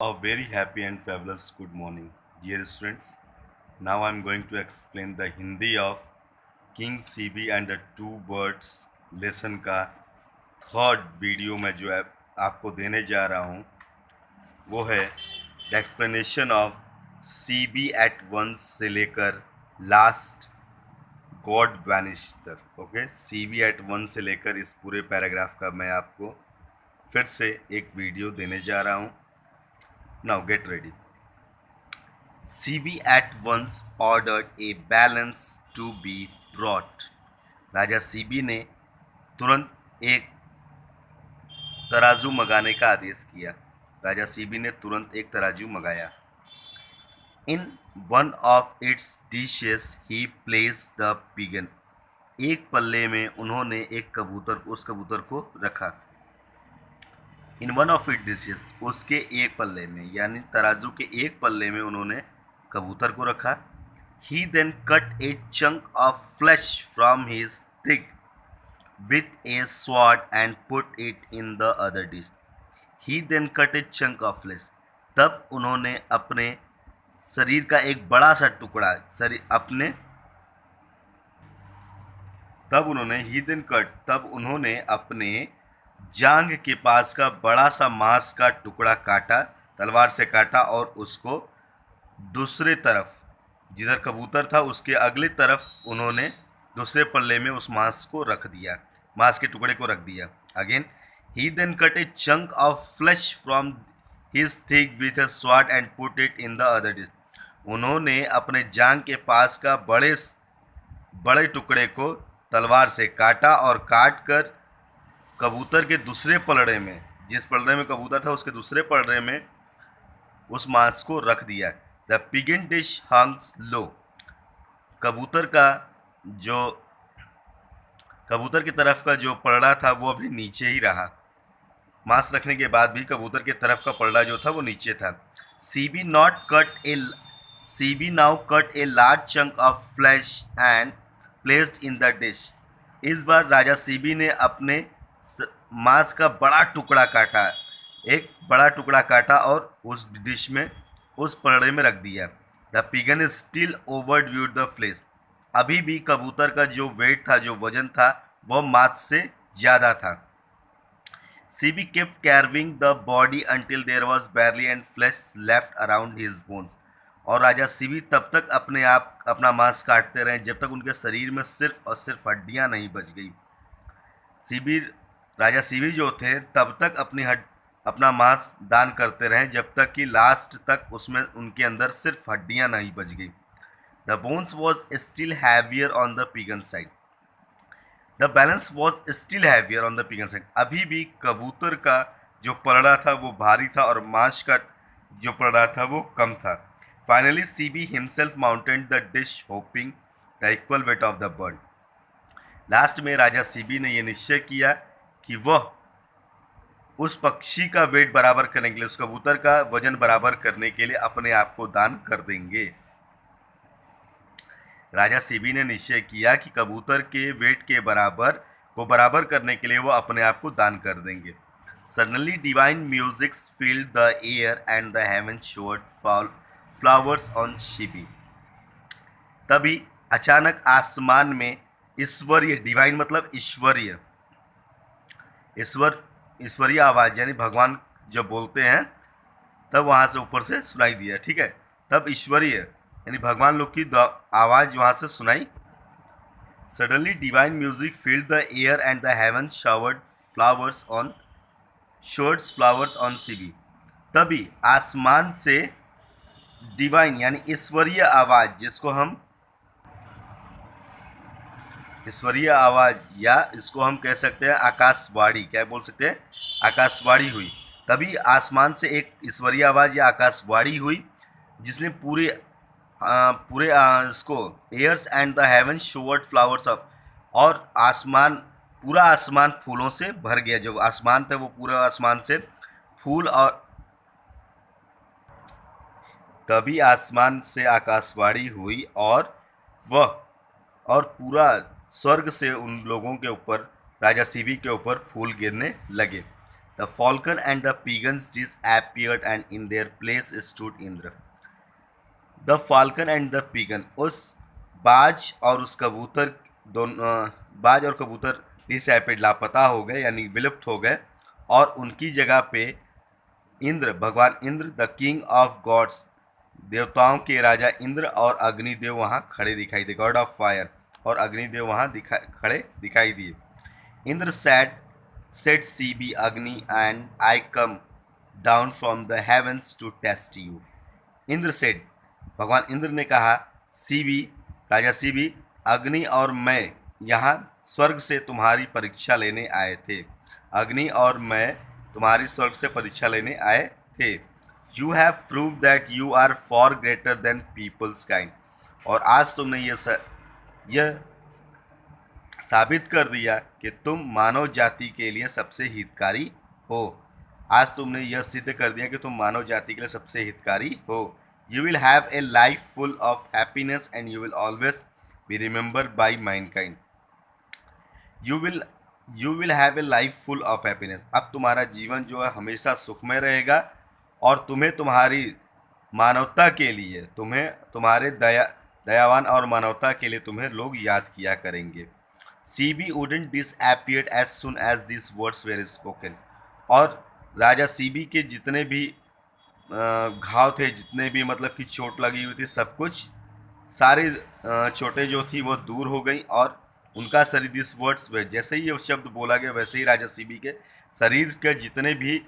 A very happy and fabulous good morning, dear students. Now I'm going to explain the Hindi of King CB and the Two Birds lesson का third video में जो आपको देने जा रहा हूँ वो है the explanation of CB at once से लेकर लास्ट गॉड वैनिश्ड तक। ओके, CB एट वन से लेकर इस पूरे पैराग्राफ का मैं आपको फिर से एक वीडियो देने जा रहा हूँ। Now get ready. CB at once ordered a balance to be brought. Raja CB ने तुरंत एक तराजू मंगाने का आदेश किया। राजा CB ने तुरंत एक तराजू मंगाया। In one of its dishes he placed the pigeon. एक पल्ले में उन्होंने उस कबूतर को रखा। In one of it dishes, उसके एक पल्ले में, यानी तराजू के एक पल्ले में उन्होंने कबूतर को रखा। He then cut a chunk of flesh from his thigh with a sword and put it in the other dish. He then cut a chunk of flesh, तब उन्होंने अपने शरीर का एक बड़ा सा टुकड़ा तब उन्होंने अपने जांग के पास का बड़ा सा मांस का टुकड़ा काटा, तलवार से काटा और उसको दूसरे तरफ, जिधर कबूतर था उसके अगले तरफ उन्होंने दूसरे पल्ले में उस मांस के टुकड़े को रख दिया। Again, he then cut a chunk of flesh from his thigh with a sword and put it in the other dish. उन्होंने अपने जांग के पास का बड़े टुकड़े को तलवार से काटा और काट कर कबूतर के दूसरे पलड़े में, जिस पलड़े में कबूतर था उसके दूसरे पलड़े में उस मांस को रख दिया। द पिगन डिश हंग्स लो, कबूतर की तरफ का जो पलड़ा था वो अभी नीचे ही रहा। मांस रखने के बाद भी कबूतर की तरफ का पलड़ा जो था वो नीचे था। CB now cut a large chunk of flash and placed in the dish. इस बार राजा सीबी ने अपने मांस का एक बड़ा टुकड़ा काटा और उस डिश में, उस पलड़े में रख दिया। The pigeon still outweighed the flesh, अभी भी कबूतर का जो वेट था, जो वजन था, वह मांस से ज़्यादा था। Shibi kept carving the body until there was barely any flesh left around his bones. और राजा सीबी तब तक अपना मांस काटते रहे जब तक उनके शरीर में सिर्फ और सिर्फ हड्डियां नहीं बच गई। राजा सीबी जो थे तब तक अपना मांस दान करते रहे जब तक कि लास्ट तक उसमें उनके अंदर सिर्फ हड्डियां नहीं बच गई। The bones was still heavier on the pigeon side. The balance was still heavier on the pigeon side, अभी भी कबूतर का जो पलड़ा था वो भारी था और मांस का जो पलड़ा था वो कम था। Finally CB himself mounted the dish hopping the equal weight of the bird. Last में राजा सीबी ने यह निश्चय किया कि वह उस पक्षी का वेट बराबर करने के लिए, उस कबूतर का वजन बराबर करने के लिए अपने आप को दान कर देंगे। राजा सीबी ने निश्चय किया कि कबूतर के वेट के बराबर करने के लिए वो अपने आप को दान कर देंगे। Suddenly divine music filled the air and the haven showed flowers on CB. तभी अचानक आसमान में ईश्वरीय, डिवाइन मतलब ईश्वरीय आवाज़, यानी भगवान जब बोलते हैं तब वहाँ से ऊपर से सुनाई दिया। ठीक है, तब ईश्वरीय यानी भगवान लोग की आवाज़ वहाँ से सुनाई। Suddenly divine music filled the air and the haven showered flowers on CB. तभी आसमान से डिवाइन यानी ईश्वरीय आवाज़, या इसको हम कह सकते हैं आकाशवाणी, क्या बोल सकते हैं, आकाशवाणी हुई। तभी आसमान से एक ईश्वरीय आवाज़ या आकाशवाणी हुई जिसने इसको airs and the heaven showered flowers of, और पूरा आसमान फूलों से भर गया। जो आसमान था वो पूरा आसमान से फूल, और तभी आसमान से आकाशवाणी हुई और पूरा स्वर्ग से उन लोगों के ऊपर, राजा सीबी के ऊपर फूल गिरने लगे। The falcon and the pigeons disappeared and in their place stood Indra. The falcon and the pigeon, उस बाज और उस कबूतर दोनों, बाज और कबूतर डिसएपियर्ड लापता हो गए यानी विलुप्त हो गए और उनकी जगह पे इंद्र, भगवान Indra, the king of gods, देवताओं के राजा इंद्र और अग्निदेव वहाँ खड़े दिखाई दिए, गॉड ऑफ फायर, और अग्निदेव वहाँ खड़े दिखाई दिए. Indra said Sibi Agni and I come down from the heavens to test you. Indra said, भगवान इंद्र ने कहा, सीबी, राजा सीबी, अग्नि और मैं यहाँ स्वर्ग से तुम्हारी परीक्षा लेने आए थे. अग्नि और मैं तुम्हारी स्वर्ग से परीक्षा लेने आए थे. You have prove that you are far greater than people's kind. और आज तुमने यह साबित कर दिया कि तुम मानव जाति के लिए सबसे हितकारी हो. आज तुमने यह सिद्ध कर दिया कि तुम मानव जाति के लिए सबसे हितकारी हो. You will have a life full of happiness and you will always be remembered by mankind. You will have a life full of happiness. अब तुम्हारा जीवन जो है हमेशा सुखमय रहेगा और तुम्हें तुम्हारी मानवता के लिए, तुम्हें तुम्हारे दयावान और मानवता के लिए तुम्हें लोग याद किया करेंगे. CB wouldn't disappear as soon as these words were spoken. और राजा CB के जितने भी घाव थे, जितने भी मतलब कि चोट लगी हुई थी, सब कुछ सारी चोटें जो थी वो दूर हो गई और उनका शरीर, दिस वर्ड्स वे, जैसे ही ये शब्द बोला गया वैसे ही राजा सीबी के शरीर के जितने भी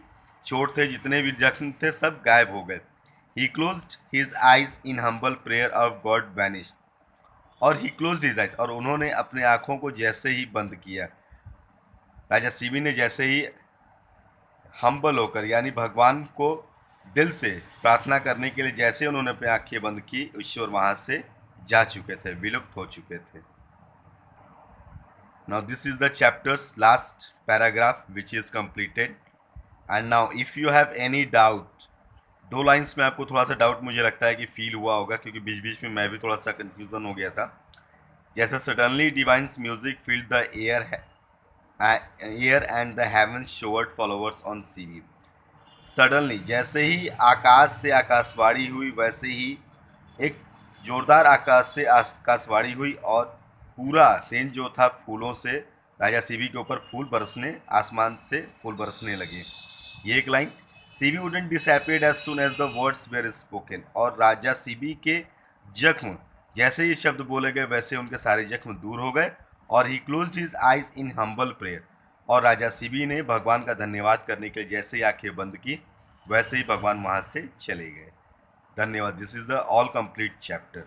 चोट थे, जितने भी जख्म थे, सब गायब हो गए. He closed his eyes in humble prayer of God vanished. और ही क्लोज्ड हिज आइज, और उन्होंने अपने आँखों को जैसे ही बंद किया, राजा सीबी ने जैसे ही हम्बल होकर यानी भगवान को दिल से प्रार्थना करने के लिए जैसे उन्होंने अपनी आंखें बंद की, ईश्वर वहां से जा चुके थे, विलुप्त हो चुके थे. Now this is the chapters last paragraph which is completed. And now if you have any doubt, 2 lines में आपको थोड़ा सा डाउट मुझे लगता है कि फील हुआ होगा क्योंकि बीच बीच में मैं भी थोड़ा सा कंफ्यूजन हो गया था. जैसे suddenly divine music filled the air and the heaven showered flowers on Shibi. Suddenly, जैसे ही आकाश से आकाशवाणी हुई वैसे ही एक जोरदार आकाश से आकाशवाणी हुई और पूरा दिन जो था फूलों से, राजा सीबी के ऊपर फूल बरसने, आसमान से फूल बरसने लगे. ये एक line. Sibi wouldn't disappear as soon as the words were spoken. और राजा सीबी के जख्म, जैसे ही शब्द बोले गए वैसे उनके सारे जख्म दूर हो गए. और he closed his eyes in humble prayer. और राजा सीबी ने भगवान का धन्यवाद करने के लिए जैसे ही आंखें बंद की वैसे ही भगवान वहाँ से चले गए. धन्यवाद. This is the all complete chapter.